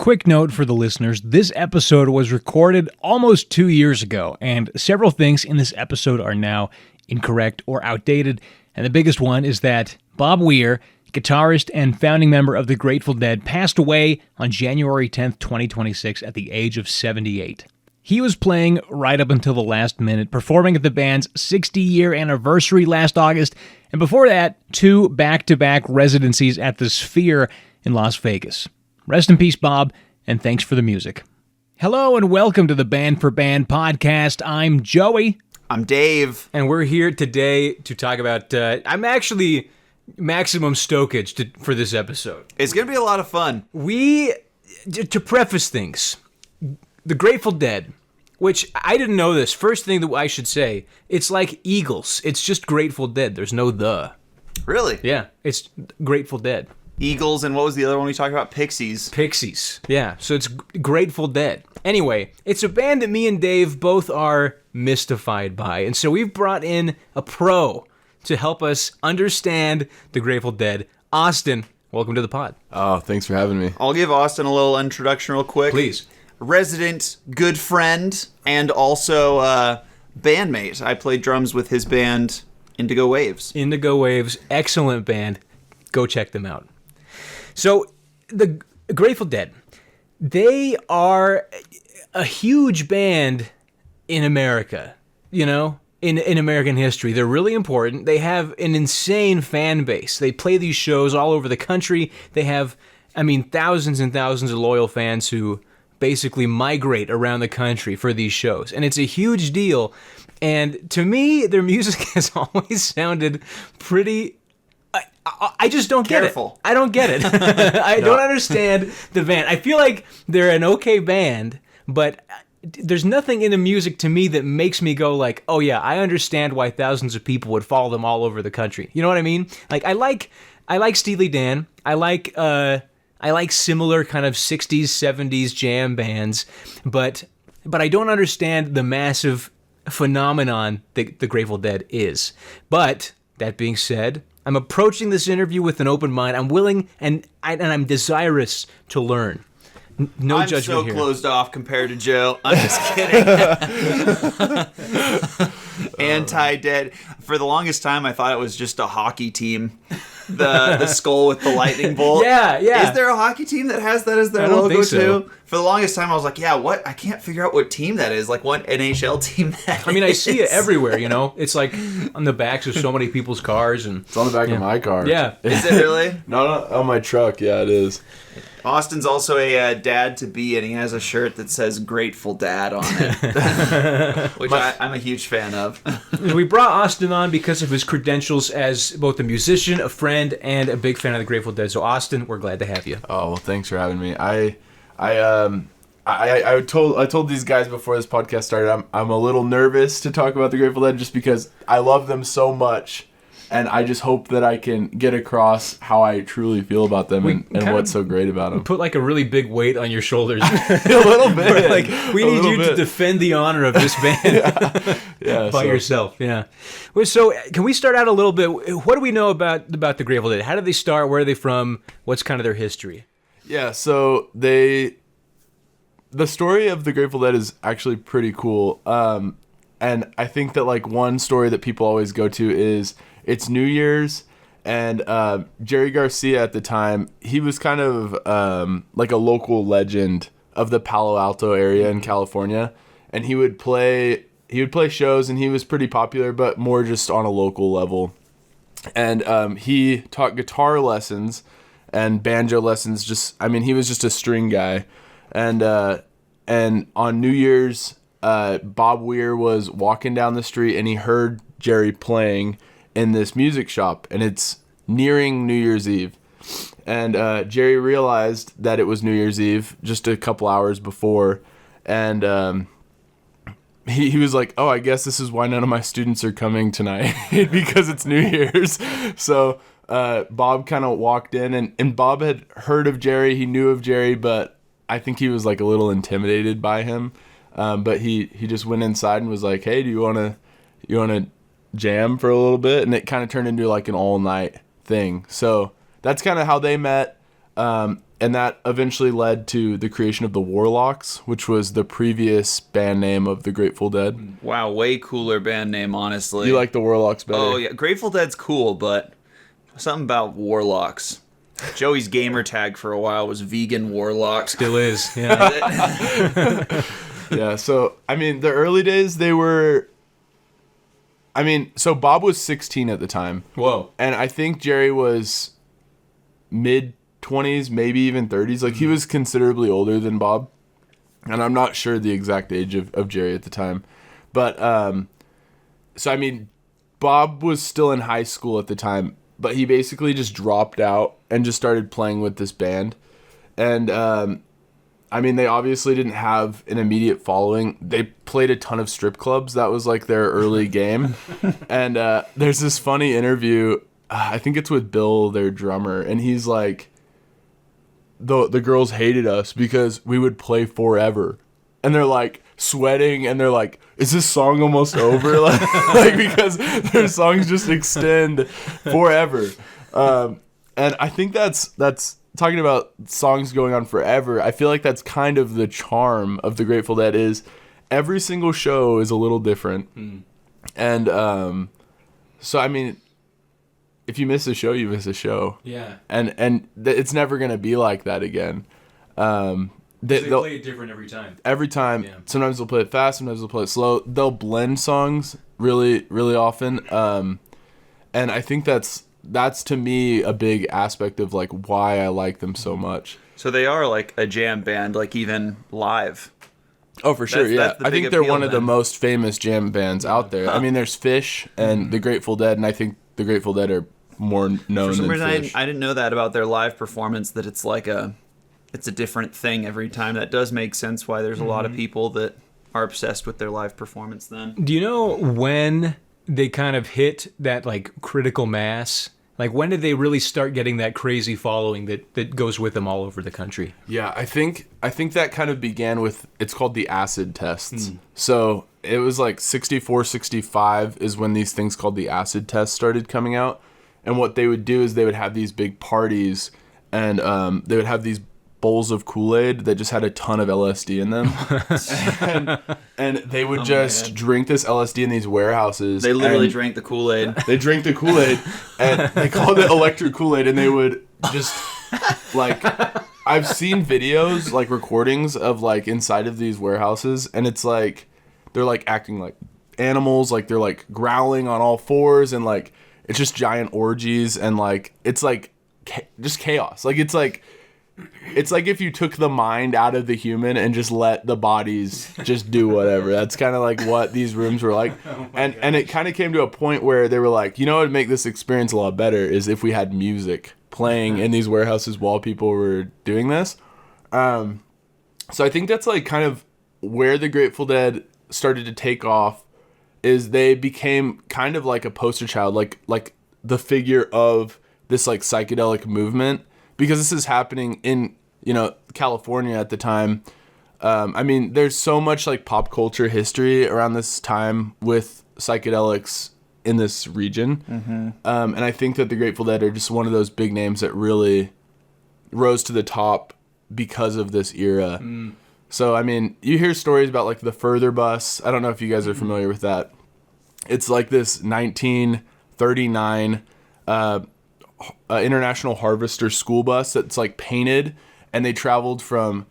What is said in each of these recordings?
quick note for the listeners, this episode was recorded almost 2 years ago, and several things in this episode are now incorrect or outdated, and the biggest one is that Bob Weir, guitarist and founding member of the Grateful Dead, passed away on January 10th, 2026 at the age of 78. He was playing right up until the last minute, performing at the band's 60-year anniversary last August, and before that, 2 back-to-back residencies at the Sphere in Las Vegas. Rest in peace, Bob, and thanks for the music. Hello and welcome to the Band for Band podcast. I'm Joey. I'm Dave. And we're here today to talk about, I'm actually maximum stokage for this episode. It's going to be a lot of fun. To preface things, the Grateful Dead, which I didn't know this, first thing that I should say, it's like Eagles. It's just Grateful Dead. There's no the. Really? Yeah, it's Grateful Dead. Eagles, and what was the other one we talked about? Pixies. Pixies, yeah. So it's Grateful Dead. Anyway, it's a band that me and Dave both are mystified by, and so we've brought in a pro to help us understand the Grateful Dead. Austin, welcome to the pod. Oh, thanks for having me. I'll give Austin a little introduction real quick. Please. Resident good friend and also bandmate. I played drums with his band, Indigo Waves. Indigo Waves, excellent band. Go check them out. So, the Grateful Dead, they are a huge band in America, in American history. They're really important. They have an insane fan base. They play these shows all over the country. They have, thousands and thousands of loyal fans who basically migrate around the country for these shows. And it's a huge deal. And to me, their music has always sounded pretty... I just don't get it. I don't get it. I don't understand the band. I feel like they're an okay band, but there's nothing in the music to me that makes me go like, oh yeah, I understand why thousands of people would follow them all over the country. You know what I mean? Like I like Steely Dan. I like similar kind of 60s, 70s jam bands, but I don't understand the massive phenomenon that the Grateful Dead is. But that being said, I'm approaching this interview with an open mind. I'm willing and I'm desirous to learn. No I'm judgment here. I'm so closed off compared to Joe. I'm just kidding. Anti-Dead. For the longest time, I thought it was just a hockey team. The skull with the lightning bolt. Yeah. Is there a hockey team that has that as their logo too? For the longest time, I was like, yeah, what? I can't figure out what team that is. Like, what NHL team that is. I see it everywhere, It's like on the backs of so many people's cars. And it's on the back of my car. Yeah. Is it really? No, on my truck. Yeah, it is. Austin's also a dad-to-be, and he has a shirt that says Grateful Dad on it, which I'm a huge fan of. We brought Austin on because of his credentials as both a musician, a friend, and a big fan of the Grateful Dead. So, Austin, we're glad to have you. Oh, well, thanks for having me. I told these guys before this podcast started, I'm a little nervous to talk about the Grateful Dead just because I love them so much. And I just hope that I can get across how I truly feel about them and what's so great about them. Put like a really big weight on your shoulders. A little bit. We need you to defend the honor of this band by yourself. Yeah. So can we start out a little bit? What do we know about the Grateful Dead? How did they start? Where are they from? What's kind of their history? Yeah, so the story of the Grateful Dead is actually pretty cool. And I think that one story that people always go to is it's New Year's, and Jerry Garcia at the time, he was kind of like a local legend of the Palo Alto area in California, and he would play shows, and he was pretty popular, but more just on a local level. And he taught guitar lessons and banjo lessons. He was just a string guy, and on New Year's, Bob Weir was walking down the street, and he heard Jerry playing in this music shop, and it's nearing New Year's Eve. And Jerry realized that it was New Year's Eve just a couple hours before, and he was like, oh, I guess this is why none of my students are coming tonight, because it's New Year's. So Bob kind of walked in, and Bob had heard of Jerry, he knew of Jerry, but I think he was a little intimidated by him. But he just went inside and was like, hey, do you want to jam for a little bit? And it kind of turned into an all night thing. So that's kind of how they met. And that eventually led to the creation of the Warlocks, which was the previous band name of the Grateful Dead. Wow, way cooler band name, honestly. You like the Warlocks better? Oh yeah, Grateful Dead's cool, but something about Warlocks. Joey's gamer tag for a while was Vegan Warlocks. Still is. Yeah. Yeah, so, I mean, the early days, they were... I mean, so Bob was 16 at the time. Whoa. And I think Jerry was mid-20s, maybe even 30s. Like, he was considerably older than Bob. And I'm not sure the exact age of Jerry at the time. But, so, I mean, Bob was still in high school at the time. But he basically just dropped out and just started playing with this band. And, I mean, they obviously didn't have an immediate following. They played a ton of strip clubs. That was like their early game. And there's this funny interview. I think it's with Bill, their drummer. And he's like, the girls hated us because we would play forever. And they're like sweating. And they're like, is this song almost over? like because their songs just extend forever. And I think that's talking about songs going on forever, I feel like that's kind of the charm of the Grateful Dead is every single show is a little different. And so, I mean, if you miss a show, you miss a show. Yeah. And it's never going to be like that again. They play it different every time. Every time. Yeah. Sometimes they'll play it fast, sometimes they'll play it slow. They'll blend songs really, really often. And I think that's to me a big aspect of like why I like them so much. So they are like a jam band, like even live. Oh, for sure, That's the I big think they're appeal one of the then. most famous jam bands out there. I mean, there's Fish and the Grateful Dead, and I think the Grateful Dead are more known For some than reason, Fish. I didn't know that about their live performance. That it's like it's a different thing every time. That does make sense why there's a lot of people that are obsessed with their live performance. Then Do you know when they kind of hit that like critical mass? Like when did they really start getting that crazy following that goes with them all over the country? Yeah, I think that kind of began with, it's called the acid tests. So it was like 64, 65 is when these things called the acid tests started coming out. And what they would do is they would have these big parties and they would have these bowls of Kool-Aid that just had a ton of LSD in them. and they would just drink this LSD in these warehouses. they literally and drank the Kool-Aid. They drank the Kool-Aid and they called it electric Kool-Aid, and they would just like, I've seen videos, like recordings of like inside of these warehouses, and it's like they're like acting like animals, like they're like growling on all fours, and like it's just giant orgies, and like it's like just chaos. Like it's like if you took the mind out of the human and just let the bodies just do whatever. That's kind of like what these rooms were like. And it kind of came to a point where they were like, you know what would make this experience a lot better is if we had music playing in these warehouses while people were doing this. So I think that's like kind of where the Grateful Dead started to take off, is they became kind of like a poster child, like the figure of this like psychedelic movement. Because this is happening in, California at the time. I mean, there's so much like pop culture history around this time with psychedelics in this region. And I think that the Grateful Dead are just one of those big names that really rose to the top because of this era. So, I mean, you hear stories about like the Further Bus. I don't know if you guys are familiar with that. It's like this 1939 International Harvester school bus that's like painted, and they traveled from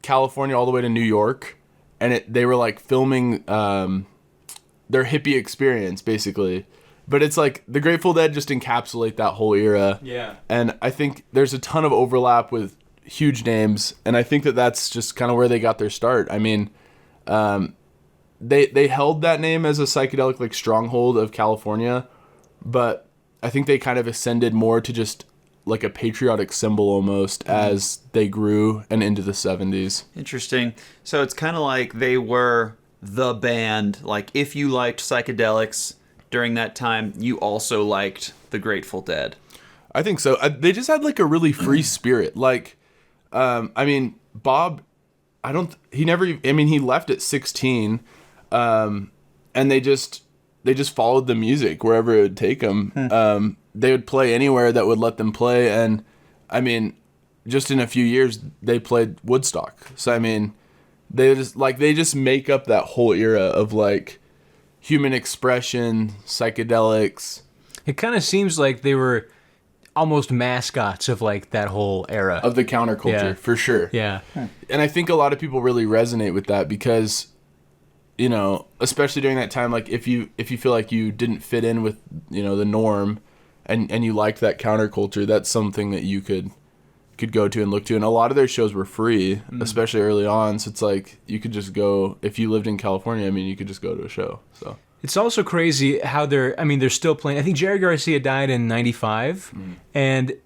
California all the way to New York, and they were like filming their hippie experience basically. But it's like the Grateful Dead just encapsulate that whole era. Yeah. And I think there's a ton of overlap with huge names, and I think that that's just kind of where they got their start. I mean, they held that name as a psychedelic like stronghold of California, but I think they kind of ascended more to just like a patriotic symbol almost as they grew and into the 70s. Interesting. So it's kind of like they were the band. Like if you liked psychedelics during that time, you also liked the Grateful Dead. I think so. They just had like a really free spirit. Like, I mean, Bob, he left at 16, and they just followed the music wherever it would take them. They would play anywhere that would let them play. And I mean, just in a few years they played Woodstock. So I mean, they just make up that whole era of like human expression, psychedelics. It kind of seems like they were almost mascots of like that whole era Of the counterculture, Yeah. for sure. Yeah. And I think a lot of people really resonate with that because, you know, especially during that time, like if you feel like you didn't fit in with, you know, the norm and you liked that counterculture, that's something that you could go to and look to. And a lot of their shows were free, especially early on. So it's like you could just go, if you lived in California, I mean, you could just go to a show. So It's also crazy how they're still playing. I think Jerry Garcia died in 95,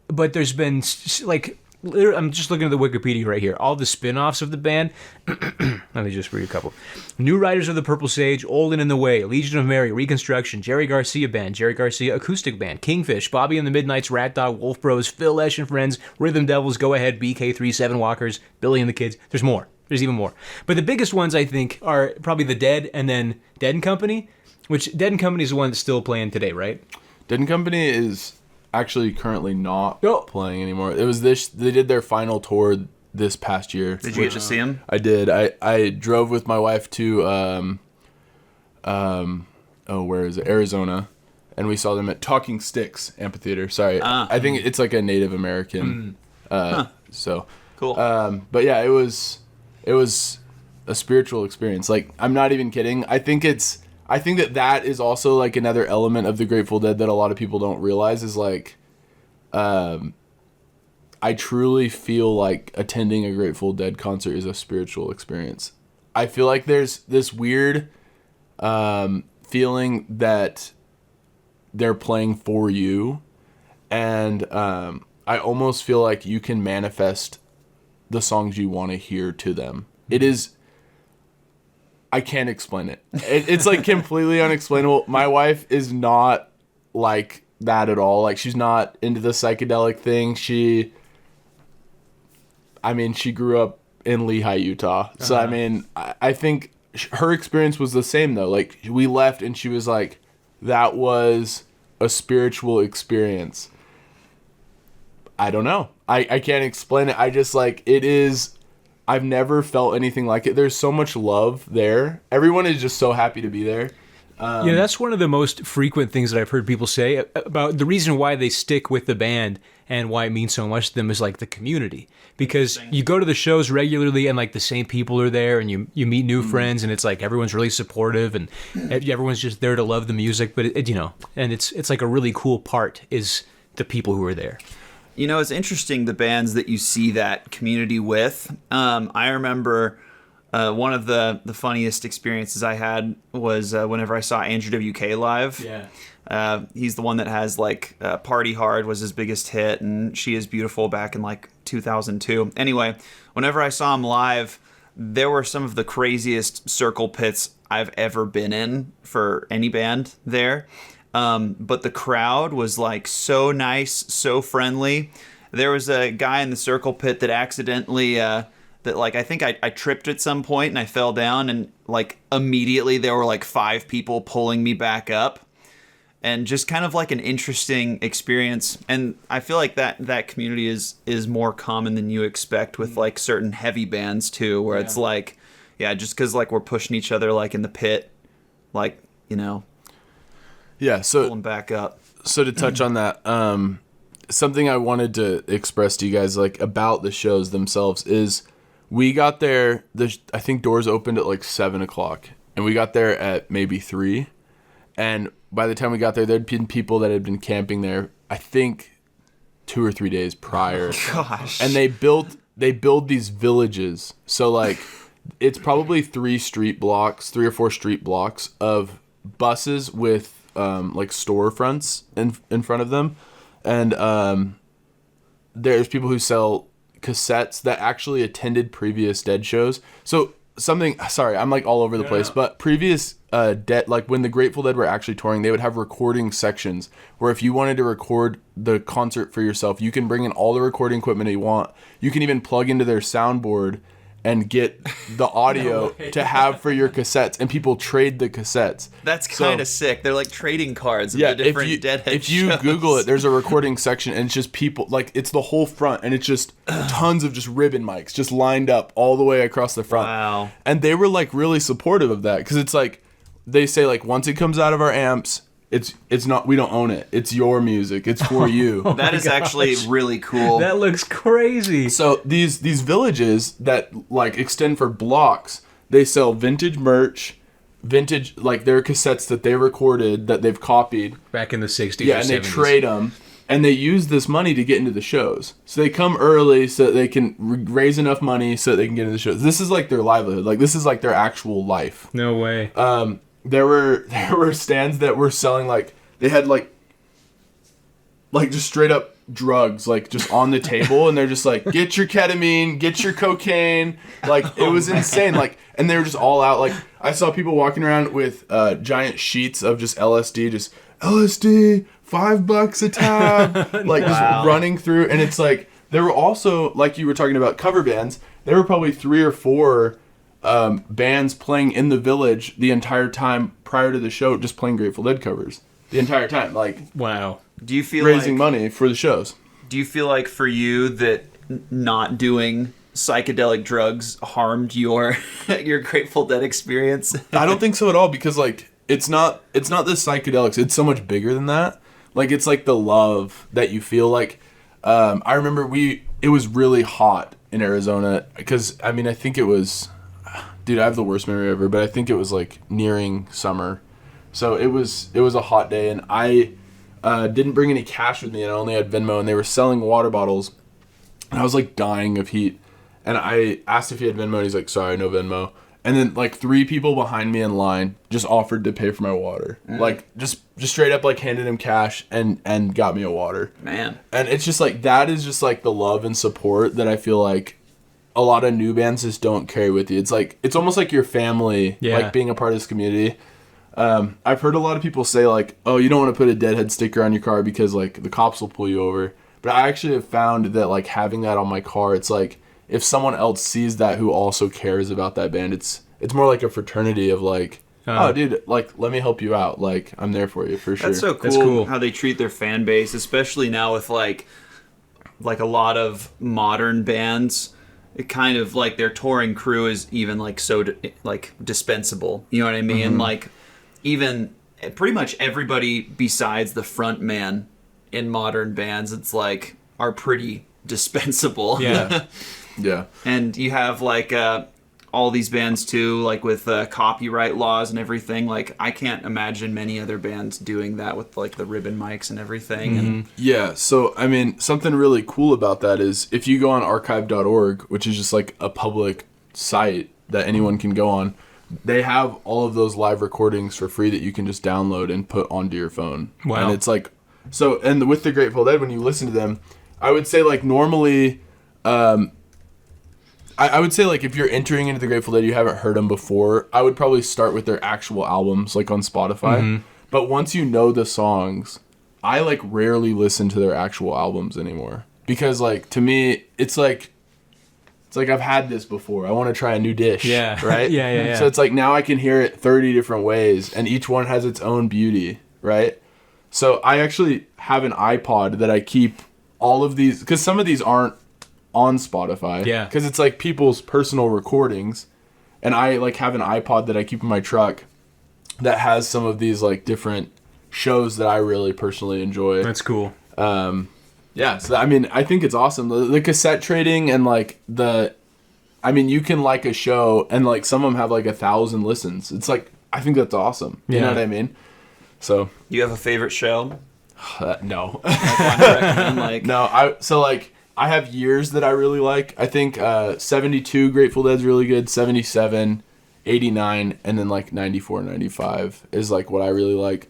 but there's been, like, I'm just looking at the Wikipedia right here. All the spin-offs of the band. Let me just read a couple. New Riders of the Purple Sage, Old and in the Way, Legion of Mary, Reconstruction, Jerry Garcia Band, Jerry Garcia Acoustic Band, Kingfish, Bobby and the Midnights, Rat Dog, Wolf Bros, Phil Lesh and Friends, Rhythm Devils, Go Ahead, BK3, Seven Walkers, Billy and the Kids. There's more. There's even more. But the biggest ones, I think, are probably the Dead and then Dead and Company, which Dead and Company is the one that's still playing today, right? Dead and Company is actually currently not Oh. playing anymore. It was they did their final tour this past year. Did you get to see him? I did. I drove with my wife to where is it? Arizona, and we saw them at Talking Sticks Amphitheater. Sorry. I think it's like a Native American so Cool. but yeah, it was a spiritual experience. Like, I'm not even kidding. I think that is also like another element of the Grateful Dead that a lot of people don't realize is like, I truly feel like attending a Grateful Dead concert is a spiritual experience. I feel like there's this weird feeling that they're playing for you, and I almost feel like you can manifest the songs you want to hear to them. It is... I can't explain it. It's like completely unexplainable. My wife is not like that at all. Like, she's not into the psychedelic thing. She grew up in Lehi, Utah. So, I mean, I think her experience was the same, though. Like, we left and she was like, that was a spiritual experience. I don't know. I can't explain it. I just, like, it is... I've never felt anything like it. There's so much love there. Everyone is just so happy to be there. That's one of the most frequent things that I've heard people say about the reason why they stick with the band and why it means so much to them is like the community. Because you go to the shows regularly and like the same people are there and you meet new friends and it's like everyone's really supportive and everyone's just there to love the music. But and it's like a really cool part is the people who are there. You know, it's interesting the bands that you see that community with. I remember one of the funniest experiences I had was whenever I saw Andrew WK live. Yeah. He's the one that has like Party Hard was his biggest hit, and She Is Beautiful back in like 2002. Anyway, whenever I saw him live, there were some of the craziest circle pits I've ever been in for any band there. But the crowd was like so nice, so friendly. There was a guy in the circle pit that accidentally, I think I tripped at some point and I fell down, and like immediately there were like 5 people pulling me back up, and just kind of like an interesting experience. And I feel like that community is more common than you expect with like certain heavy bands too, where it's like, just cause like we're pushing each other like in the pit, like, Yeah, so pulling back up. So to touch on that, something I wanted to express to you guys like about the shows themselves is we got there. I think doors opened at like 7:00, and we got there at maybe 3. And by the time we got there, there'd been people that had been camping there, I think 2 or 3 days prior. Oh, gosh. And they build these villages. So like, it's probably 3 or 4 street blocks of buses with like storefronts in front of them, and there's people who sell cassettes that actually attended previous Dead shows. So sorry, I'm like all over the place, but previous Dead, like when the Grateful Dead were actually touring, they would have recording sections where if you wanted to record the concert for yourself, you can bring in all the recording equipment you want. You can even plug into their soundboard and get the audio to have for your cassettes, and people trade the cassettes. That's kind of sick. They're like trading cards of Yeah, the different Deadhead if you shows. Google it, there's a recording section, and it's just people, like, it's the whole front, and it's just tons of just ribbon mics just lined up all the way across the front. Wow. And they were, like, really supportive of that, because it's like, they say, like, once it comes out of our amps, it's not, we don't own it. It's your music. It's for you. That is actually really cool. That looks crazy. So these villages that, like, extend for blocks, they sell vintage merch, vintage, like, their cassettes that they recorded that they've copied. Back in the 60s Yeah, or and 70s. they trade them. And they use this money to get into the shows. So they come early so that they can raise enough money so that they can get into the shows. This is like their livelihood. Like, this is like their actual life. No way. There were stands that were selling, like, they had like just straight up drugs, like, just on the table, and they're just like, get your ketamine, get your cocaine, like, it was insane, like, and they were just all out. Like, I saw people walking around with giant sheets of just LSD, just LSD, $5 a tab, like, just running through, and it's like, there were also, like you were talking about cover bands, there were probably 3 or 4 bands playing in the village the entire time prior to the show, just playing Grateful Dead covers the entire time, like, Wow. Do you feel raising like, money for the shows. Do you feel like for you that not doing psychedelic drugs harmed your your Grateful Dead experience? I don't think so at all, because, like, it's not the psychedelics. It's so much bigger than that. Like, it's like the love that you feel. Like, I remember it was really hot in Arizona, because, I mean, I think it was, dude, I have the worst memory ever, but I think it was, like, nearing summer. So it was a hot day, and I didn't bring any cash with me, and I only had Venmo, and they were selling water bottles, and I was, like, dying of heat. And I asked if he had Venmo, and he's like, sorry, no Venmo. And then, like, 3 people behind me in line just offered to pay for my water. Like, just straight up, like, handed him cash and got me a water. Man. And it's just, like, that is just, like, the love and support that I feel like a lot of new bands just don't carry with you. It's, like, it's almost like your family, like, being a part of this community. I've heard a lot of people say, like, oh, you don't want to put a Deadhead sticker on your car because, like, the cops will pull you over. But I actually have found that, like, having that on my car, it's like, if someone else sees that who also cares about that band, it's more like a fraternity of, like, oh, dude, like, let me help you out. Like, I'm there for you, for sure. That's so cool, That's cool. how they treat their fan base, especially now with, like a lot of modern bands. It kind of, like, their touring crew is even, like, so, like, dispensable. You know what I mean? Like, even pretty much everybody besides the front man in modern bands, it's, like, are pretty dispensable. Yeah. Yeah. And you have, like, all these bands too, like with copyright laws and everything. Like, I can't imagine many other bands doing that with, like, the ribbon mics and everything. And Yeah, so, I mean, something really cool about that is if you go on archive.org, which is just, like, a public site that anyone can go on, they have all of those live recordings for free that you can just download and put onto your phone. Wow. And it's like, so, and with the Grateful Dead, when you listen to them, I would say, like, normally, I would say, like, if you're entering into the Grateful Dead, you haven't heard them before, I would probably start with their actual albums, like, on Spotify. But once you know the songs, I, like, rarely listen to their actual albums anymore. Because, like, to me, it's like I've had this before. I want to try a new dish. Yeah. Right? Yeah. So it's like now I can hear it 30 different ways, and each one has its own beauty, right? So I actually have an iPod that I keep all of these, because some of these aren't on Spotify. Yeah. Because it's like people's personal recordings, and I, like, have an iPod that I keep in my truck that has some of these, like, different shows that I really personally enjoy. That's cool. Yeah, so I mean, I think it's awesome. The cassette trading and, like, I mean, you can like a show and, like, some of them have, like, 1,000 listens. It's like, I think that's awesome. You know what I mean? So. you have a favorite show? No. Like, one to recommend, like, No, I have years that I really like. I think 72 Grateful Dead's really good, 77, 89, and then, like, 94, 95 is, like, what I really like.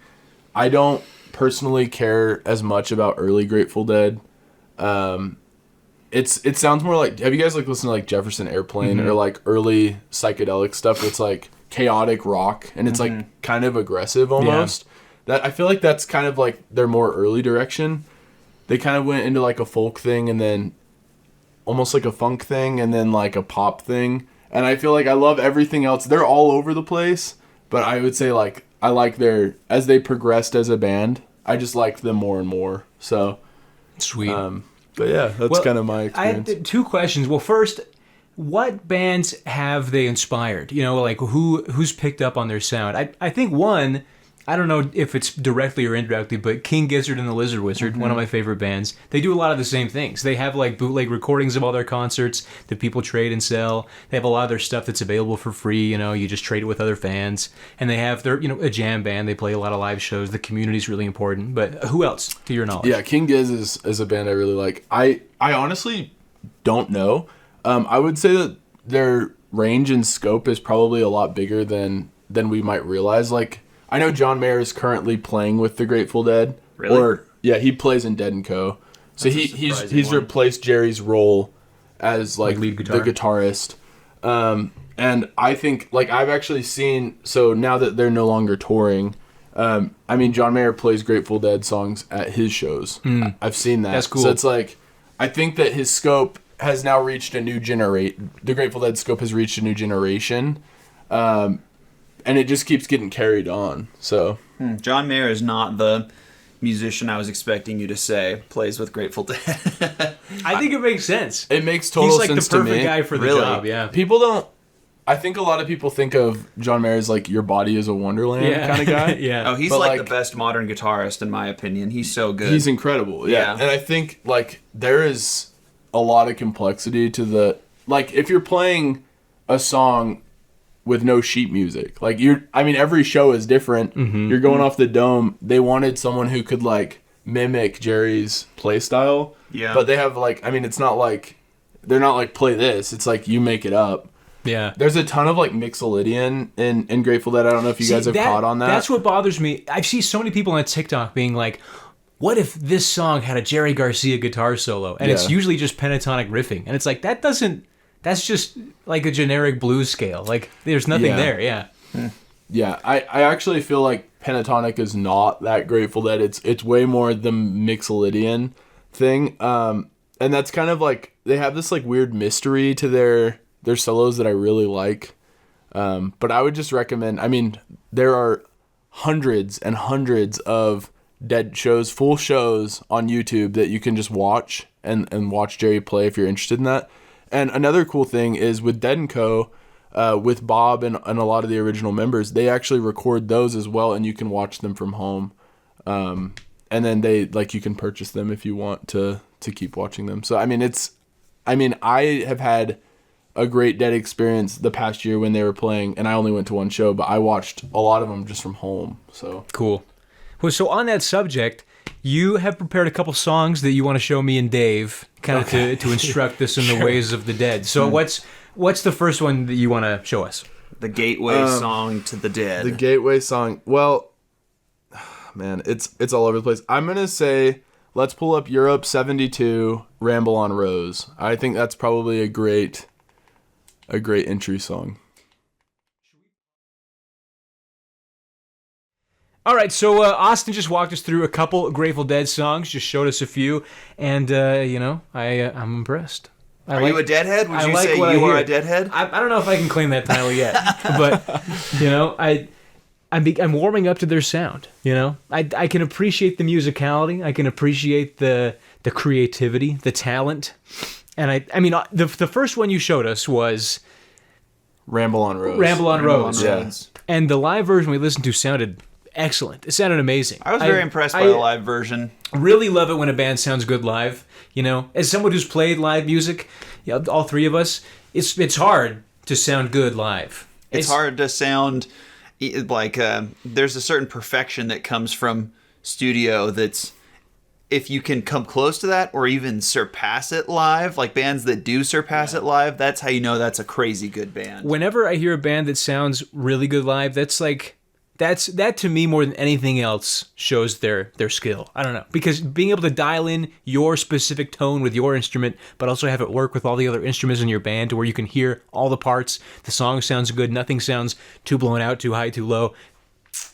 I don't personally care as much about early Grateful Dead. It sounds more like, have you guys, like, listened to, like, Jefferson Airplane or, like, early psychedelic stuff that's, like, chaotic rock and it's like kind of aggressive almost? That I feel like that's kind of like their more early direction. They kind of went into, like, a folk thing, and then almost like a funk thing and then like a pop thing. And I feel like I love everything else. They're all over the place, but I would say like I like as they progressed as a band, I just liked them more and more. So Sweet. But yeah, that's kind of my experience. I had 2 questions. Well, first, what bands have they inspired? You know, like who's picked up on their sound? I think one, I don't know if it's directly or indirectly, but King Gizzard and the Lizard Wizard, one of my favorite bands, they do a lot of the same things. They have like bootleg recordings of all their concerts that people trade and sell. They have a lot of their stuff that's available for free. You know, you just trade it with other fans. And they have their, a jam band. They play a lot of live shows. The community's really important. But who else, to your knowledge? Yeah, King Giz is a band I really like. I honestly don't know. I would say that their range and scope is probably a lot bigger than we might realize. Like, I know John Mayer is currently playing with the Grateful Dead. Really? Or yeah, he plays in Dead & Co. So he's replaced Jerry's role as like lead the guitar. guitarist. And I think like I've actually seen, so now that they're no longer touring, I mean John Mayer plays Grateful Dead songs at his shows. I've seen that. That's cool. So it's like I think that his scope has now reached a new generation. The Grateful Dead scope has reached a new generation. And it just keeps getting carried on. So John Mayer is not the musician I was expecting you to say plays with Grateful Dead. I think it makes sense. It makes total He's like sense the to me. perfect guy for the Really? job, yeah. People don't. I think a lot of people think of John Mayer as like your body is a wonderland kind of guy. Yeah. Oh, he's But, like like, the best modern guitarist in my opinion. He's so good. He's incredible. Yeah. And I think like there is a lot of complexity to the like if you're playing a song with no sheet music. Like every show is different. You're going off the dome. They wanted someone who could like mimic Jerry's play style. Yeah. But they have like it's not like they're not like play this. It's like you make it up. Yeah. There's a ton of like Mixolydian in Grateful Dead. I don't know if you guys have caught on that. That's what bothers me. I see so many people on TikTok being like, what if this song had a Jerry Garcia guitar solo? And it's usually just pentatonic riffing. And it's like, that's just like a generic blues scale. Like, there's nothing there, yeah. Yeah, I actually feel like pentatonic is not that Grateful Dead. It's way more the Mixolydian thing. And that's kind of like, they have this like weird mystery to their solos that I really like. But I would just recommend, there are hundreds and hundreds of Dead shows, full shows on YouTube that you can just watch and watch Jerry play if you're interested in that. And another cool thing is with Dead & Co., with Bob and a lot of the original members, they actually record those as well, and you can watch them from home. And then you can purchase them if you want to keep watching them. So, I have had a great Dead experience the past year when they were playing, and I only went to one show, but I watched a lot of them just from home. So cool. Well, so on that subject, you have prepared a couple songs that you want to show me and Dave, kind of to instruct us in the ways of the Dead. So what's the first one that you want to show us? The gateway song to the Dead. The gateway song. Well, man, it's all over the place. I'm gonna say let's pull up Europe 72, Ramble on Rose. I think that's probably a great entry song. All right, so Austin just walked us through a couple Grateful Dead songs, just showed us a few, and I'm impressed. Are you a Deadhead? Would you say you are a Deadhead? I don't know if I can claim that title yet, but I'm warming up to their sound. I can appreciate the musicality, I can appreciate the creativity, the talent, and the first one you showed us was Ramble on Rose. Ramble on Rose. Yeah. And the live version we listened to sounded excellent. It sounded amazing. I was very impressed by the live version. Really love it when a band sounds good live. As someone who's played live music, all three of us, it's hard to sound good live. It's hard to sound like there's a certain perfection that comes from studio that's, if you can come close to that or even surpass it live, like bands that do surpass it live, that's how you know that's a crazy good band. Whenever I hear a band that sounds really good live, that to me more than anything else shows their skill. I don't know, because being able to dial in your specific tone with your instrument, but also have it work with all the other instruments in your band to where you can hear all the parts, the song sounds good, nothing sounds too blown out, too high, too low.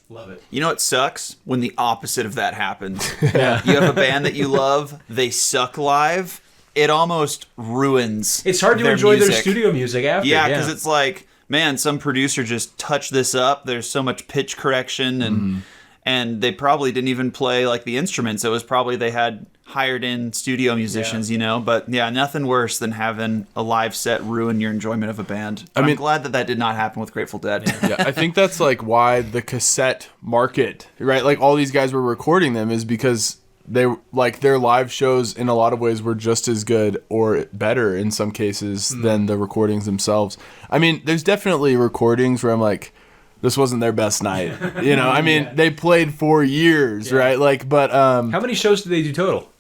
Love it. You know what sucks? When the opposite of that happens. Yeah. You have a band that you love, they suck live, it almost ruins. It's hard to their enjoy music. their studio music after. Yeah, because it's like, man, some producer just touched this up. There's so much pitch correction, and they probably didn't even play like the instruments. It was probably they had hired in studio musicians, you know. But yeah, nothing worse than having a live set ruin your enjoyment of a band. I'm glad that did not happen with Grateful Dead. Yeah, I think that's like why the cassette market, right? Like all these guys were recording them is because they like their live shows in a lot of ways were just as good or better in some cases than the recordings themselves. I mean, there's definitely recordings where I'm like, this wasn't their best night. You know, I mean, they played for years, right? Like, but how many shows did they do total?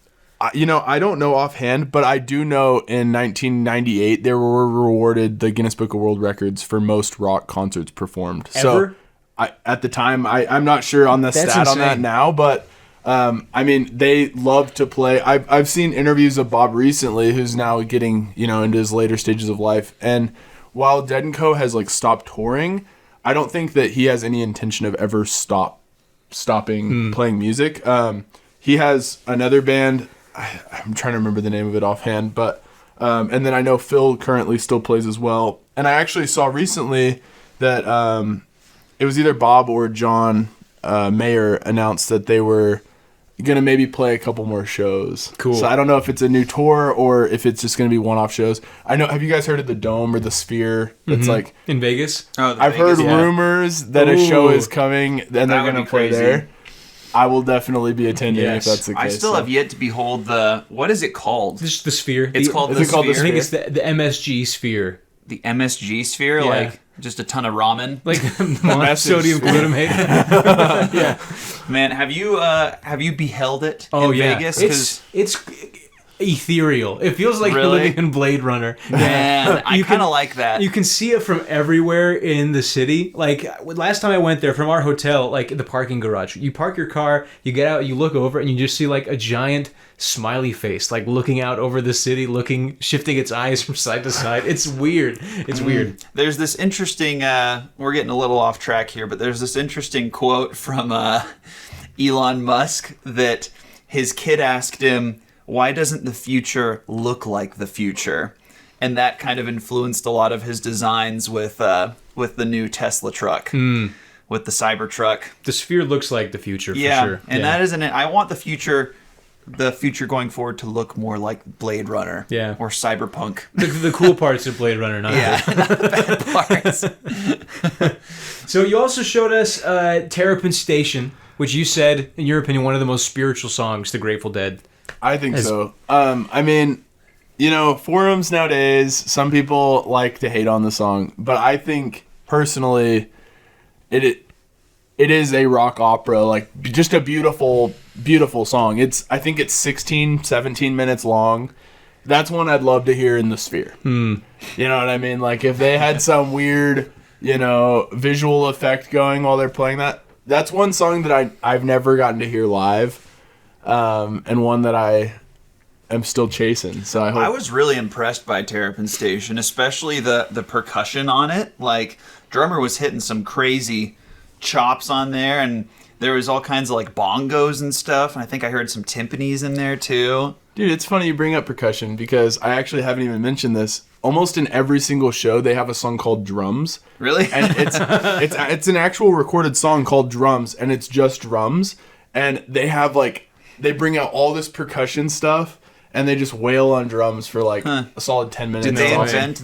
you know, I don't know offhand, but I do know in 1998 they were rewarded the Guinness Book of World Records for most rock concerts performed. Ever? So at the time, I'm not sure on the That's stat on that insane. now, but I mean, they love to play. I've seen interviews of Bob recently, who's now getting, you know, into his later stages of life. And while Dead & Co. has like stopped touring, I don't think that he has any intention of ever stopping playing music. He has another band. I'm trying to remember the name of it offhand, but and then I know Phil currently still plays as well. And I actually saw recently that it was either Bob or John Mayer announced that they were gonna maybe play a couple more shows. Cool. So I don't know if it's a new tour or if it's just gonna be one-off shows. I know. Have you guys heard of the Dome or the Sphere? It's like In Vegas? Oh, the I've Vegas- heard rumors that a show is coming and they're That would gonna be play crazy. there. I will definitely be attending Yes. if that's the case. I still have yet to behold what is it called? Just the Sphere. It's The- called is the it called the Sphere? I think it's the MSG Sphere. The MSG Sphere, Yeah. like just a ton of ramen. Like message sodium sphere. glutamate. Yeah. Man, have you beheld it Oh in yeah. Vegas? 'Cause It's ethereal. It feels like you're Really? living in Blade Runner. man, I You kind of can- like that. You can see it from everywhere in the city. Like last time I went there from our hotel, like the parking garage. You park your car, you get out, you look over, and you just see like a giant smiley face, like looking out over the city, shifting its eyes from side to side. It's weird. It's weird. There's this interesting. We're getting a little off track here, but there's this interesting quote from Elon Musk that his kid asked him, "Why doesn't the future look like the future?" And that kind of influenced a lot of his designs with the new Tesla truck, with the Cybertruck. The Sphere looks like the future for Yeah, sure. and that isn't it. I want the future going forward to look more like Blade Runner, Yeah. or Cyberpunk. the cool parts of Blade Runner, not Yeah, not the bad parts. So you also showed us Terrapin Station, which you said, in your opinion, one of the most spiritual songs to Grateful Dead. I think so. I mean, you know, forums nowadays, some people like to hate on the song, but I think personally, it is a rock opera, like just a beautiful, beautiful song. I think it's 16, 17 minutes long. That's one I'd love to hear in the Sphere. You know what I mean? Like if they had some weird, you know, visual effect going while they're playing that. That's one song that I've never gotten to hear live. And one that I am still chasing. So I hope. I was really impressed by Terrapin Station, especially the percussion on it. Like, drummer was hitting some crazy chops on there, and there was all kinds of like bongos and stuff. And I think I heard some timpanis in there too. Dude, it's funny you bring up percussion because I actually haven't even mentioned this. Almost in every single show, they have a song called Drums. Really? And it's an actual recorded song called Drums, and it's just drums. And they have they bring out all this percussion stuff, and they just wail on drums for like a solid 10 minutes. Did they It's awesome. invent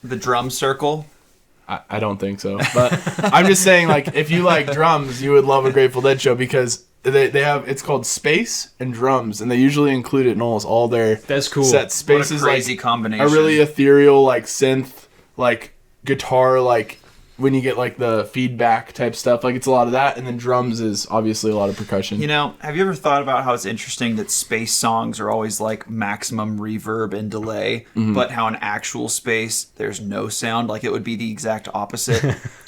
the drum circle? I don't think so. But I'm just saying, like, if you like drums, you would love a Grateful Dead show because they have, it's called Space and Drums, and they usually include it in almost all their That's cool. sets. Space What a is crazy like combination. a really ethereal, like, synth, like, guitar, like, when you get, like, the feedback type stuff. Like, it's a lot of that, and then drums is obviously a lot of percussion. You know, have you ever thought about how it's interesting that space songs are always like maximum reverb and delay, but how in actual space there's no sound? Like it would be the exact opposite.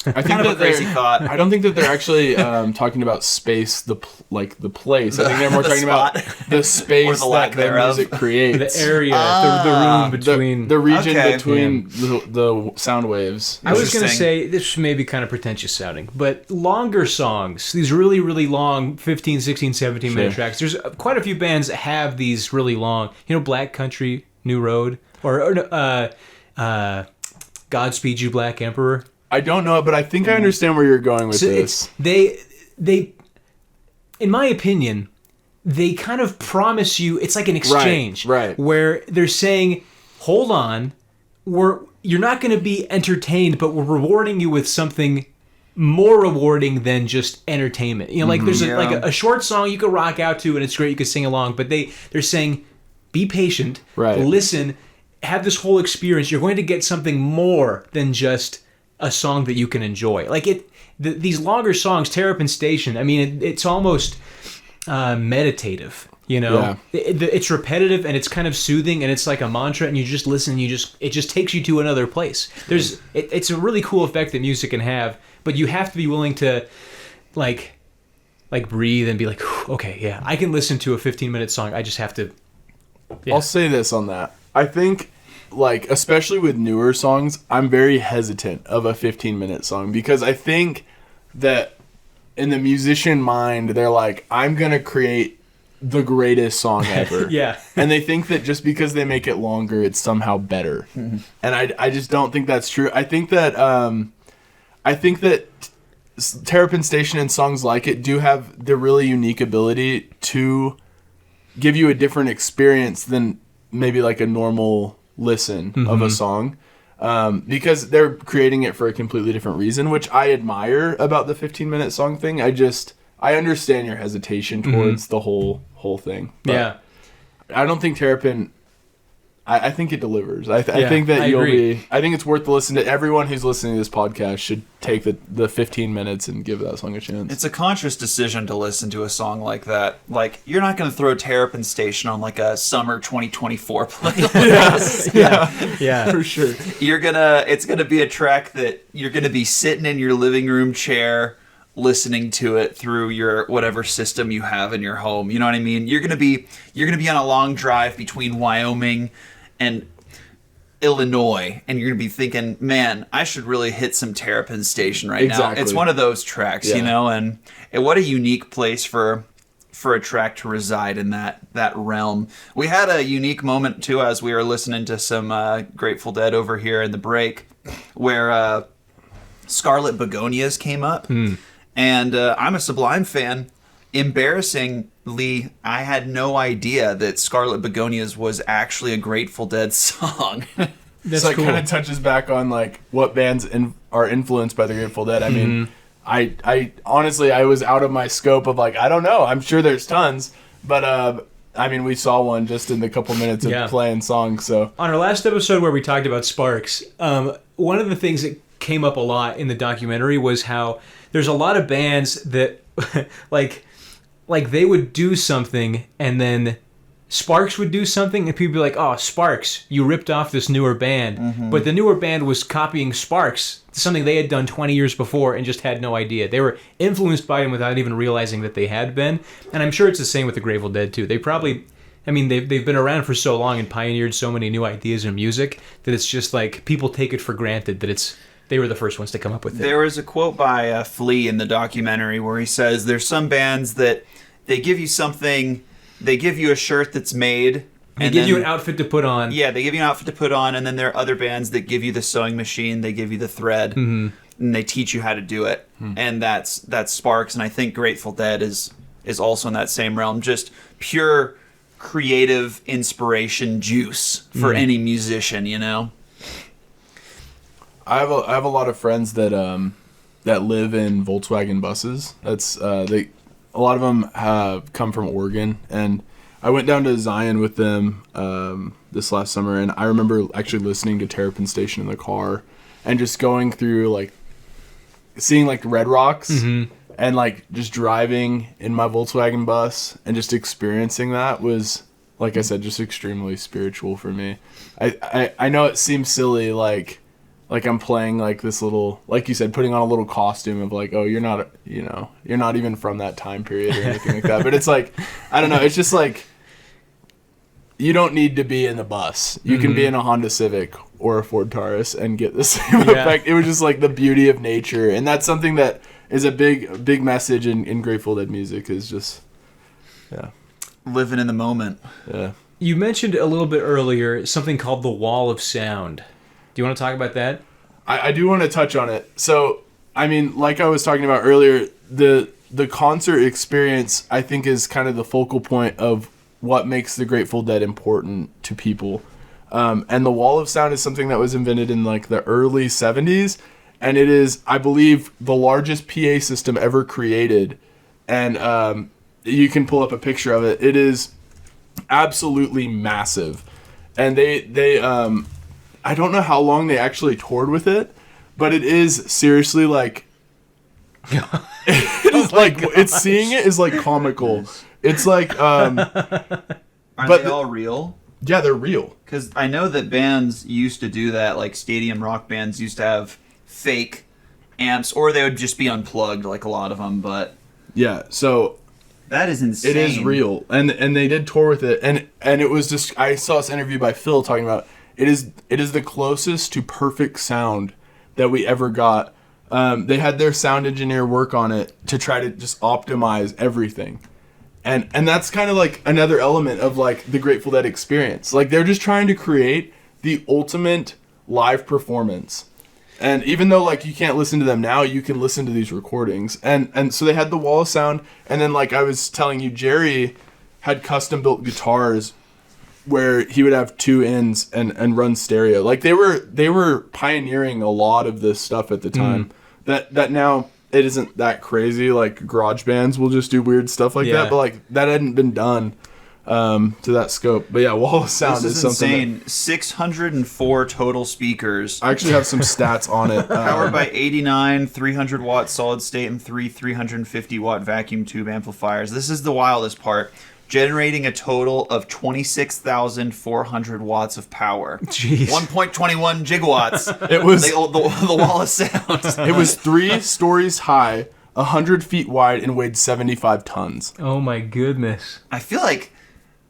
I think kind of a crazy thought. I don't think that they're actually talking about space, the place. I think they're more The talking about spot. the space Or the lack that their thereof. music creates. The area, the room between. the region Okay. between the sound waves. I was going to Interesting. say, this may be kind of pretentious sounding, but longer songs, these really, really long 15, 16, 17-minute tracks, there's quite a few bands that have these really long, Black Country, New Road, or Godspeed You Black Emperor. I don't know it, but I think I understand where you're going with this. They, in my opinion, they kind of promise you, it's like an exchange. Right. Where they're saying, hold on, you're not going to be entertained, but we're rewarding you with something more rewarding than just entertainment. Like there's a short song you could rock out to and it's great, you could sing along, but they're saying, be patient, listen, have this whole experience. You're going to get something more than just a song that you can enjoy. Like these longer songs, Terrapin Station, I mean, it's almost meditative. It's repetitive and it's kind of soothing and it's like a mantra, and you just listen, it just takes you to another place. It's a really cool effect that music can have, but you have to be willing to like breathe and be like, okay, yeah, I can listen to a 15-minute song. I just have to. Yeah. I'll say this on that. I think, like, especially with newer songs, I'm very hesitant of a 15-minute song because I think that in the musician mind, they're like, I'm going to create the greatest song ever. Yeah. And they think that just because they make it longer, it's somehow better. Mm-hmm. And I just don't think that's true. I think that Terrapin Station and songs like it do have the really unique ability to give you a different experience than maybe like a normal listen of a song. Because they're creating it for a completely different reason, which I admire about the 15-minute song thing. I understand your hesitation towards the whole thing. But yeah. I don't think Terrapin... I think it delivers. I think that I think it's worth the listen to. Everyone who's listening to this podcast should take the 15 minutes and give that song a chance. It's a conscious decision to listen to a song like that. Like, you're not going to throw Terrapin Station on like a summer 2024 playlist. Yeah, for sure. It's gonna be a track that you're gonna be sitting in your living room chair listening to it through your whatever system you have in your home. You know what I mean? You're gonna be on a long drive between Wyoming and Illinois, and you're gonna be thinking, man, I should really hit some Terrapin Station right now. It's one of those tracks, and what a unique place for a track to reside in that realm. We had a unique moment too as we were listening to some Grateful Dead over here in the break, where Scarlet Begonias came up, and I'm a Sublime fan. Embarrassingly, I had no idea that Scarlet Begonias was actually a Grateful Dead song. That's so it cool. kind of touches back on like what bands are influenced by the Grateful Dead. I mean, I honestly, I was out of my scope of like, I don't know. I'm sure there's tons, but I mean, we saw one just in the couple minutes of playing songs. So on our last episode where we talked about Sparks, one of the things that came up a lot in the documentary was how there's a lot of bands that like they would do something and then Sparks would do something and people would be like, oh, Sparks, you ripped off this newer band. But the newer band was copying Sparks, something they had done 20 years before and just had no idea. They were influenced by them without even realizing that they had been. And I'm sure it's the same with the Grateful Dead too. They probably, I mean, they've been around for so long and pioneered so many new ideas in music that it's just like people take it for granted that they were the first ones to come up with it. There was a quote by Flea in the documentary where he says there's some bands that they give you something, they give you a shirt that's made. They give you an outfit to put on. Yeah, they give you an outfit to put on, and then there are other bands that give you the sewing machine, they give you the thread, and they teach you how to do it. And that's Sparks, and I think Grateful Dead is also in that same realm. Just pure creative inspiration juice for any musician, you know? I have a lot of friends that live in Volkswagen buses. That's a lot of them have come from Oregon, and I went down to Zion with them this last summer, and I remember actually listening to Terrapin Station in the car and just going through like seeing like Red Rocks and like just driving in my Volkswagen bus and just experiencing that was, like I said, just extremely spiritual for me. I know it seems silly, like I'm playing like this little, like you said, putting on a little costume of like, oh, you're not even from that time period or anything like that. But it's like, I don't know. It's just like, you don't need to be in the bus. You can be in a Honda Civic or a Ford Taurus and get the same effect. It was just like the beauty of nature, and that's something that is a big message in Grateful Dead music. Is just living in the moment. Yeah. You mentioned a little bit earlier something called the wall of sound. Do you want to talk about that? I do want to touch on it. So, I mean, like I was talking about earlier, the concert experience, I think, is kind of the focal point of what makes the Grateful Dead important to people. And the wall of sound is something that was invented in like the early 70s. And it is, I believe, the largest PA system ever created. And you can pull up a picture of it. It is absolutely massive. And they I don't know how long they actually toured with it, but it is seriously like it is like it's seeing it is like comical. It's like Are but they all real? yeah, they're real. Because I know that bands used to do that, like stadium rock bands used to have fake amps, or they would just be unplugged, like a lot of them. But Yeah, so that is insane. it is real, and they did tour with it, and it was just, I saw this interview by Phil talking about it is the closest to perfect sound that we ever got. They had their sound engineer work on it to try to just optimize everything, and that's kind of like another element of like the Grateful Dead experience. Like they're just trying to create the ultimate live performance. And even though like you can't listen to them now, you can listen to these recordings. And so they had the wall of sound, and then like I was telling you, Jerry had custom built guitars where he would have two ends and run stereo. Like they were pioneering a lot of this stuff at the time. That now it isn't that crazy. Like garage bands will just do weird stuff like that, but like that hadn't been done to that scope. But yeah, wall of sound This is is something insane. 604 total speakers. I actually have some stats on it. Powered by 89 300 watt solid state and three 350 watt vacuum tube amplifiers. This is the wildest part. Generating a total of 26,400 watts of power. Jeez. 1.21 gigawatts. It was the wall of sound. It was 3 stories high, 100 feet wide, and weighed 75 tons. Oh my goodness. I feel like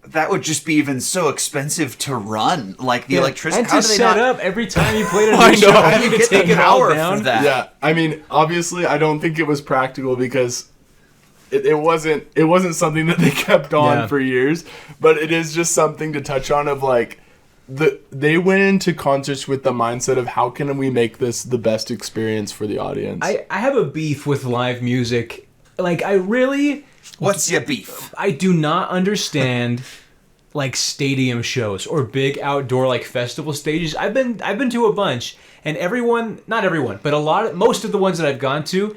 that would just be even so expensive to run. Like the electricity. And to set up every time you played a I new show, know. how do you get take the it all power down? for that? Yeah, I mean, obviously, I don't think it was practical because it wasn't something that they kept on for years. But it is just something to touch on of like they went into concerts with the mindset of how can we make this the best experience for the audience. I have a beef with live music. Like I really, What's your beef? I do not understand like stadium shows or big outdoor like festival stages. I've been to a bunch, and not everyone, but most of the ones that I've gone to,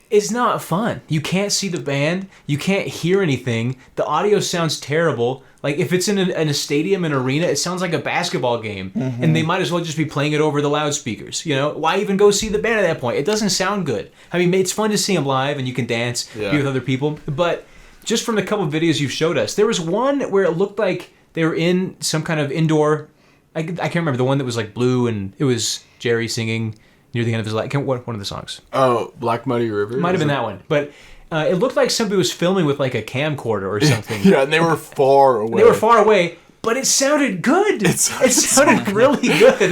it's not fun. You can't see the band. You can't hear anything. The audio sounds terrible. Like if it's in a stadium, an arena, it sounds like a basketball game, and they might as well just be playing it over the loudspeakers. You know, why even go see the band at that point? It doesn't sound good. I mean, it's fun to see them live, and you can dance, be with other people. But just from the couple of videos you've showed us, there was one where it looked like they were in some kind of indoor. I can't remember the one that was like blue, and it was Jerry singing near the end of his life. One of the songs. Oh, Black Muddy River? Might have been that one. But it looked like somebody was filming with like a camcorder or something. Yeah, and they were far away. They were far away, but it sounded good. It sounded really good.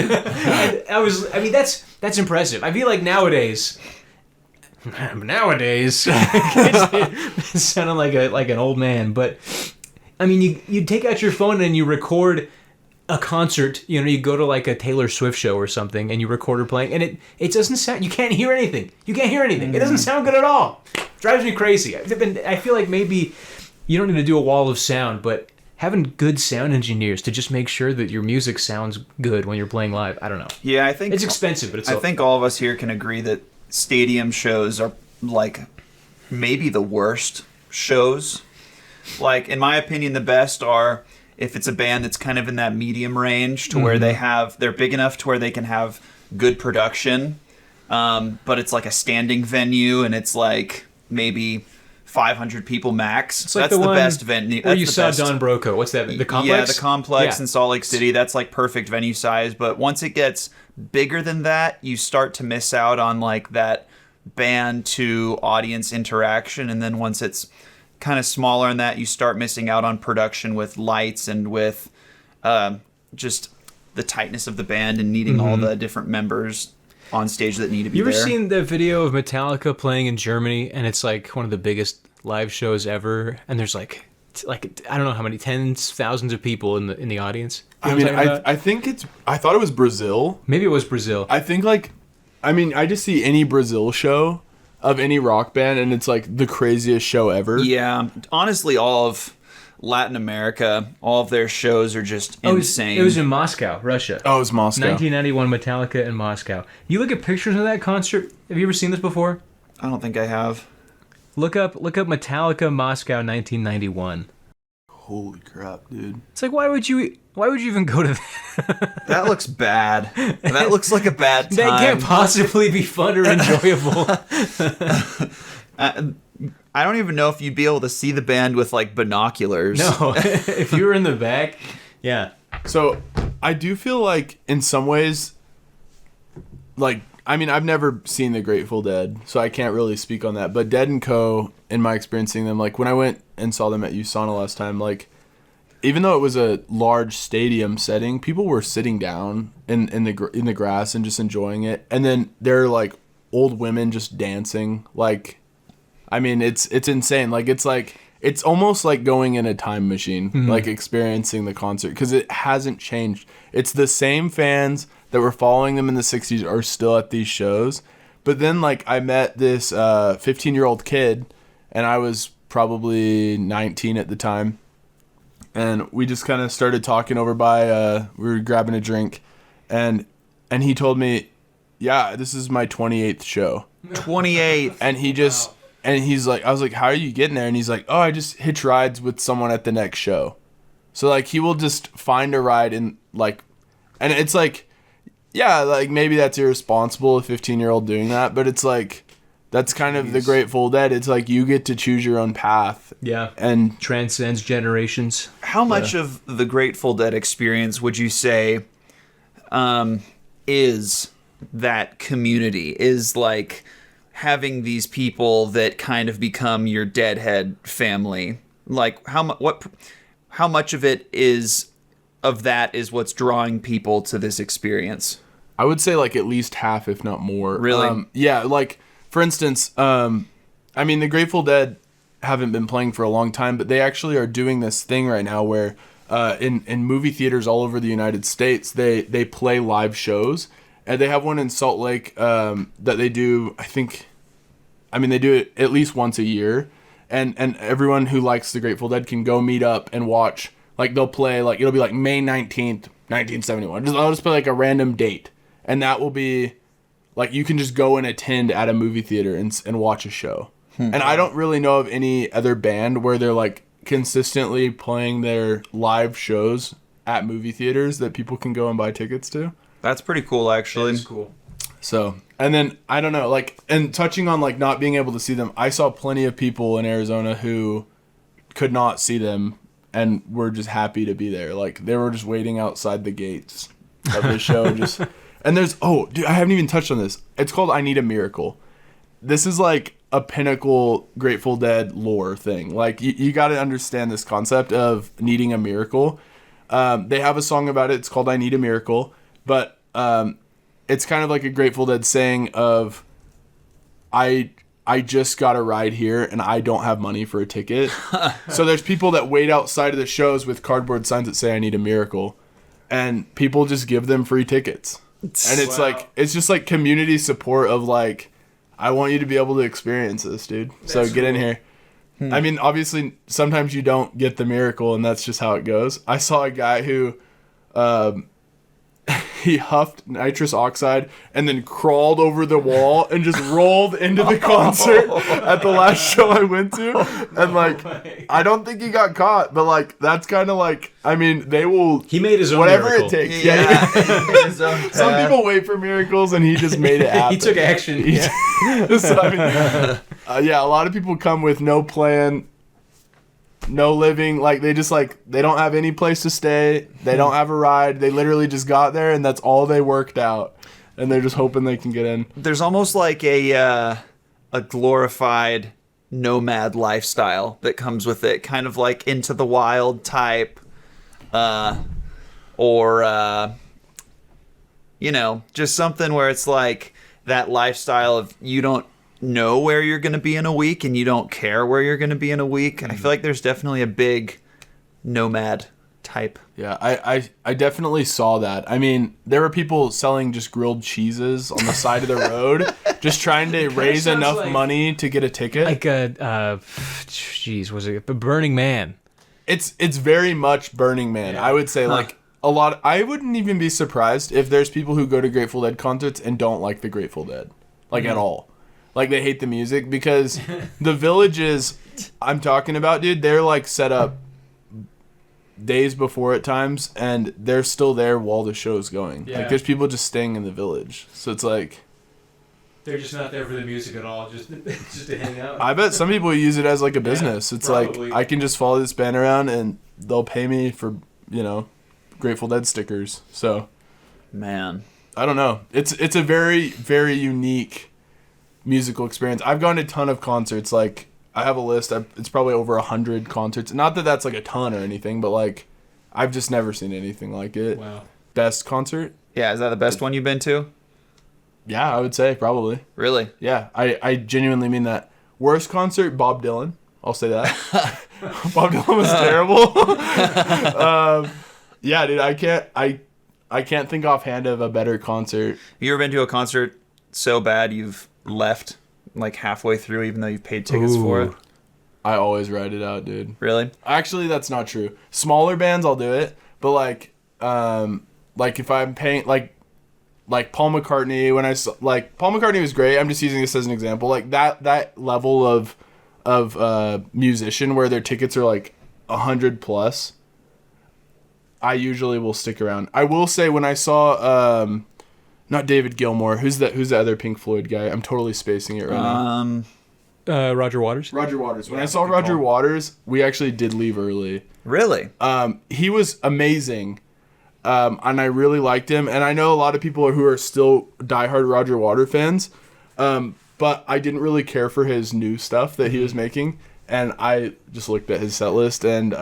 And that's impressive. I feel like nowadays it's sounding like an old man. But I mean, you take out your phone and you record a concert, you go to like a Taylor Swift show or something and you record her playing, and it doesn't sound, you can't hear anything. It doesn't sound good at all. Drives me crazy. I feel like maybe you don't need to do a wall of sound, but having good sound engineers to just make sure that your music sounds good when you're playing live. I don't know. Yeah, I think it's expensive, but I think all of us here can agree that stadium shows are like maybe the worst shows. Like in my opinion, the best are if it's a band that's kind of in that medium range to where they're big enough to where they can have good production, but it's like a standing venue and it's like maybe 500 people max. It's like that's the one best venue. Where you saw Don Broco. What's that? The Complex? Yeah, the Complex in Salt Lake City. That's like perfect venue size. But once it gets bigger than that, you start to miss out on like that band to audience interaction. And then once it's kind of smaller than that, you start missing out on production with lights and with just the tightness of the band and needing all the different members on stage that need to be You ever there. seen the video of Metallica playing in Germany, and it's like one of the biggest live shows ever, and there's like I don't know how many tens, thousands of people in the audience. You know what I'm talking about? I think I thought it was Brazil. Maybe it was Brazil. I think I just see any Brazil show of any rock band, and it's like the craziest show ever. Yeah, honestly, all of Latin America, all of their shows are just insane. It was in Moscow, Russia. Oh, it was Moscow. 1991 Metallica in Moscow. You look at pictures of that concert. Have you ever seen this before? I don't think I have. Look up Metallica Moscow 1991. Holy crap, dude! It's like why would you even go to that? That looks bad. That looks like a bad time. That can't possibly be fun or enjoyable. I don't even know if you'd be able to see the band with like binoculars. No, if you were in the back, yeah. So I do feel like in some ways, like, I mean, I've never seen the Grateful Dead, so I can't really speak on that. But Dead & Co., in my experience seeing them, like when I went and saw them at USANA last time, like even though it was a large stadium setting, people were sitting down in the grass and just enjoying it. And then there are like old women just dancing. Like, I mean, it's insane. Like it's almost like going in a time machine, like experiencing the concert, because it hasn't changed. It's the same fans that were following them in the 60s are still at these shows. But then like I met this 15-year-old kid, and I was probably 19 at the time. And we just kind of started talking over by, we were grabbing a drink, and he told me, yeah, this is my 28th show. 28th. And he just, and he's like, I was like, how are you getting there? And he's like, oh, I just hitch rides with someone at the next show. So like he will just find a ride in like, and it's like, yeah, like maybe that's irresponsible, a 15-year-old doing that, but it's like, that's kind of the Grateful Dead. It's like you get to choose your own path. Yeah. And transcends generations. How much of the Grateful Dead experience would you say is that community? Is like having these people that kind of become your Deadhead family? Like how much of it is what's drawing people to this experience? I would say like at least half, if not more. Really? Yeah, like for instance, I mean the Grateful Dead haven't been playing for a long time, but they actually are doing this thing right now where in movie theaters all over the United States, they play live shows, and they have one in Salt Lake that they do. They do it at least once a year, and everyone who likes the Grateful Dead can go meet up and watch. Like they'll play, like it'll be like May 19th, 1971. I'll just play like a random date, and that will be like you can just go and attend at a movie theater and watch a show. And I don't really know of any other band where they're like consistently playing their live shows at movie theaters that people can go and buy tickets to. That's pretty cool, actually. That's cool. So, and then I don't know, like, and touching on like not being able to see them, I saw plenty of people in Arizona who could not see them and were just happy to be there. Like they were just waiting outside the gates of the show. And there's, dude, I haven't even touched on this. It's called I Need a Miracle. This is like a pinnacle Grateful Dead lore thing. Like you got to understand this concept of needing a miracle. They have a song about it. It's called I Need a Miracle, but it's kind of like a Grateful Dead saying of I just got a ride here and I don't have money for a ticket. So there's people that wait outside of the shows with cardboard signs that say I need a miracle, and people just give them free tickets. And it's like, it's just like community support of like, I want you to be able to experience this, dude. So get in here. I mean, obviously sometimes you don't get the miracle and that's just how it goes. I saw a guy who, he huffed nitrous oxide and then crawled over the wall and just rolled into the concert at the last show I went to. And like, I don't think he got caught, but like, that's kind of like, I mean, they will. He made his own whatever miracle. it takes. Yeah. Some people wait for miracles and he just made it happen. He took action. Yeah. So, I mean, a lot of people come with no plan, no living. Like they just like, they don't have any place to stay. They don't have a ride. They literally just got there and that's all they worked out. And they're just hoping they can get in. There's almost like a glorified nomad lifestyle that comes with it, kind of like Into the Wild type, or You know, just something where it's like that lifestyle of you don't know where you're going to be in a week and you don't care where you're going to be in a week. I feel like there's definitely a big nomad type. Yeah, I definitely saw that. I mean, there were people selling just grilled cheeses on the side of the road, just trying to raise enough money to get a ticket. Like was it a Burning Man? It's very much Burning Man. Yeah. I would say like a lot. I wouldn't even be surprised if there's people who go to Grateful Dead concerts and don't like the Grateful Dead, like at all. Like they hate the music because the villages I'm talking about, dude, they're like set up days before at times, and they're still there while the show's going. Yeah. Like there's people just staying in the village, so it's like They're just not there for the music at all, just to hang out. I bet some people use it as like a business. It's probably. like I can just follow this band around and they'll pay me for, you know, Grateful Dead stickers. So Man. I don't know. It's a very, very unique musical experience. I've gone to a ton of concerts. Like I have a list. It's probably over 100 concerts. Not that that's like a ton or anything, but like I've just never seen anything like it. Wow. Best concert? Yeah, is that the best one you've been to? Yeah, I would say probably. Really? Yeah, I genuinely mean that. Worst concert? Bob Dylan. I'll say that. Bob Dylan was terrible. Yeah, dude, I can't think offhand of a better concert. You ever been to a concert so bad you've left like halfway through even though you've paid tickets for it? I always ride it out, dude. Really? Actually, that's not true. Smaller bands, I'll do it. But like if I'm paying like Paul McCartney, when I saw, like Paul McCartney was great. I'm just using this as an example. Like that level of musician where their tickets are like 100 plus. I usually will stick around. I will say when I saw not David Gilmour, who's the other Pink Floyd guy? I'm totally spacing it right now. Roger Waters. Roger Waters. When I saw Roger Waters, we actually did leave early. Really? He was amazing. And I really liked him. And I know a lot of people who are still diehard Roger Waters fans. But I didn't really care for his new stuff that he was making. And I just looked at his set list and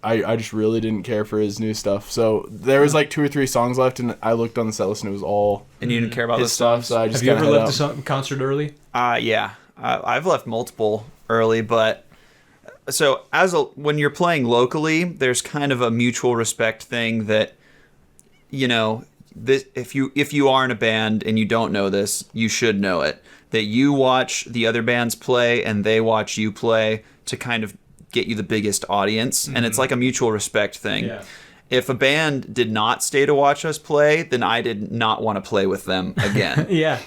I just really didn't care for his new stuff. So there was like 2 or 3 songs left, and I looked on the set list and it was all And you didn't care about his this stuff. So I just Have you ever kinda left head a concert early? Yeah. I've left multiple early, but so when you're playing locally, there's kind of a mutual respect thing that, you know, this if you are in a band and you don't know this, you should know it. That you watch the other bands play and they watch you play to kind of get you the biggest audience, and it's like a mutual respect thing. Yeah. If a band did not stay to watch us play, then I did not want to play with them again. Yeah.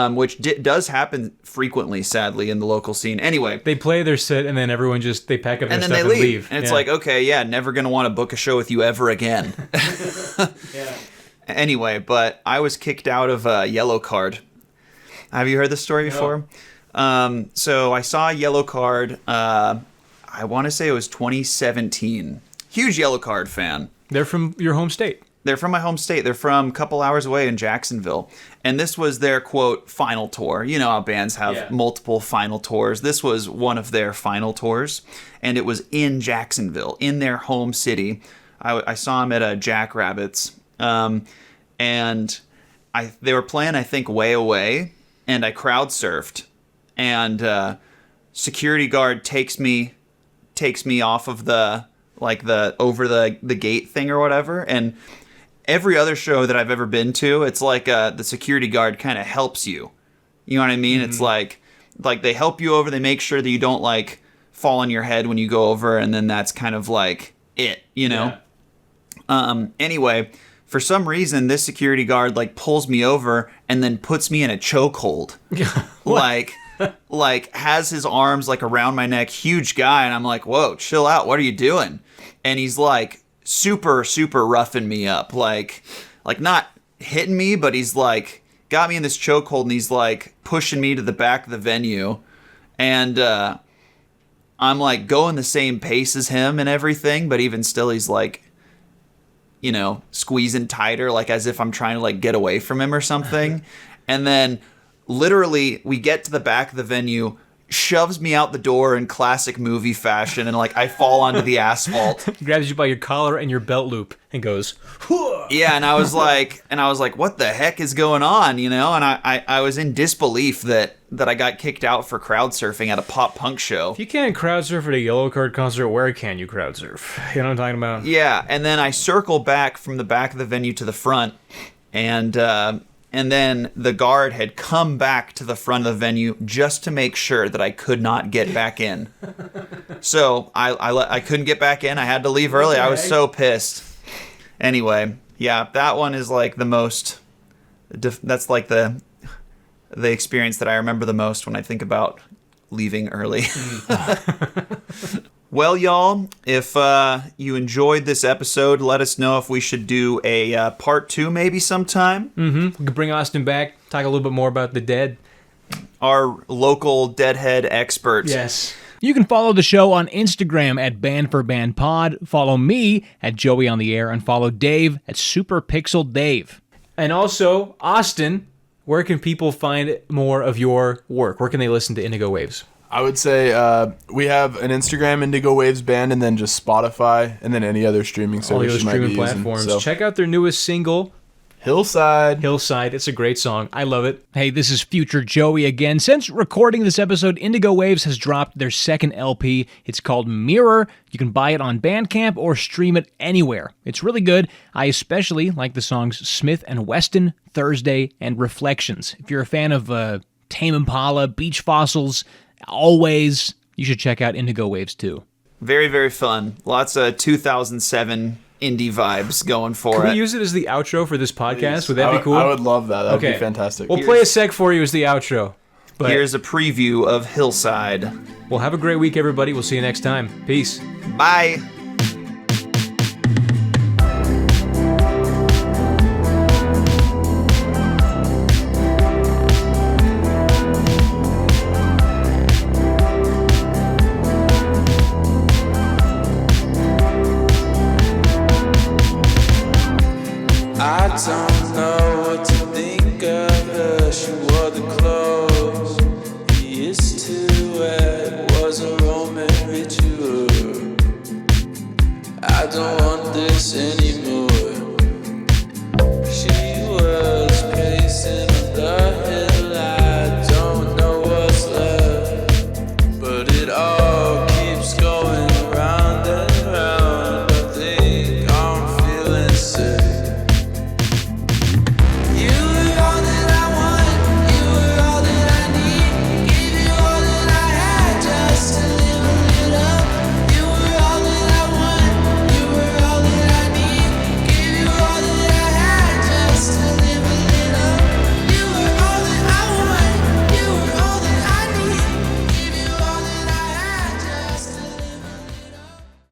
Which does happen frequently, sadly, in the local scene. Anyway, They play their set and then everyone they pack up their and then stuff they and leave. leave. And it's Yeah. like, okay, yeah, never going to want to book a show with you ever again. Yeah. Anyway, but I was kicked out of Yellow Card. Have you heard this story before? So I saw Yellow Card, I want to say it was 2017. Huge Yellow Card fan. They're from your home state. They're from my home state. They're from a couple hours away in Jacksonville. And this was their, quote, final tour. You know how bands have multiple final tours. This was one of their final tours. And it was in Jacksonville, in their home city. I saw them at Jackrabbits. And they were playing, I think, Way Away. And I crowd surfed. And security guard takes me off of the over the gate thing or whatever. And every other show that I've ever been to, it's like the security guard kind of helps you. You know what I mean? Mm-hmm. It's like they help you over. They make sure that you don't like fall on your head when you go over, and then that's kind of like it, you know? Yeah. Anyway, for some reason, this security guard like pulls me over and then puts me in a chokehold. like has his arms like around my neck, huge guy, and I'm like, whoa, chill out, what are you doing? And he's like super, super roughing me up, like not hitting me, but he's like got me in this chokehold and he's like pushing me to the back of the venue, and I'm like going the same pace as him and everything, but even still he's like, you know, squeezing tighter, like as if I'm trying to like get away from him or something. And then literally we get to the back of the venue, shoves me out the door in classic movie fashion, and like I fall onto the asphalt. Grabs you by your collar and your belt loop and goes, "Hooah!" Yeah, and I was like, what the heck is going on, you know? And I was in disbelief that I got kicked out for crowd surfing at a pop punk show. If you can't crowd surf at a Yellow Card concert, where can you crowd surf? You know what I'm talking about? Yeah, and then I circle back from the back of the venue to the front, and then the guard had come back to the front of the venue just to make sure that I could not get back in. So I couldn't get back in. I had to leave early. I was so pissed. Anyway, yeah, that one is like the most. That's like the experience that I remember the most when I think about leaving early. Well, y'all, if you enjoyed this episode, let us know if we should do a part 2 maybe sometime. We could bring Austin back, talk a little bit more about the Dead. Our local Deadhead expert. Yes. You can follow the show on Instagram at BandForBandPod, follow me at Joey on the Air, and follow Dave at SuperPixelDave. And also, Austin, where can people find more of your work? Where can they listen to Indigo Waves? I would say we have an Instagram, Indigo Waves Band, and then just Spotify, and then any other streaming service All the other you might be streaming platforms. using. So, Check out their newest single, Hillside. It's a great song. I love it. Hey, this is Future Joey again. Since recording this episode, Indigo Waves has dropped their second LP. It's called Mirror. You can buy it on Bandcamp or stream it anywhere. It's really good. I especially like the songs Smith and Weston, Thursday, and Reflections. If you're a fan of Tame Impala, Beach Fossils, Always, you should check out Indigo Waves too. Very, very fun. Lots of 2007 indie vibes going for Can it. we use it as the outro for this podcast? Would that be cool? I would love that. That would Okay. be fantastic. We'll play a sec for you as the outro. But Here's a preview of Hillside. well, have a great week, everybody. We'll see you next time. Peace. Bye.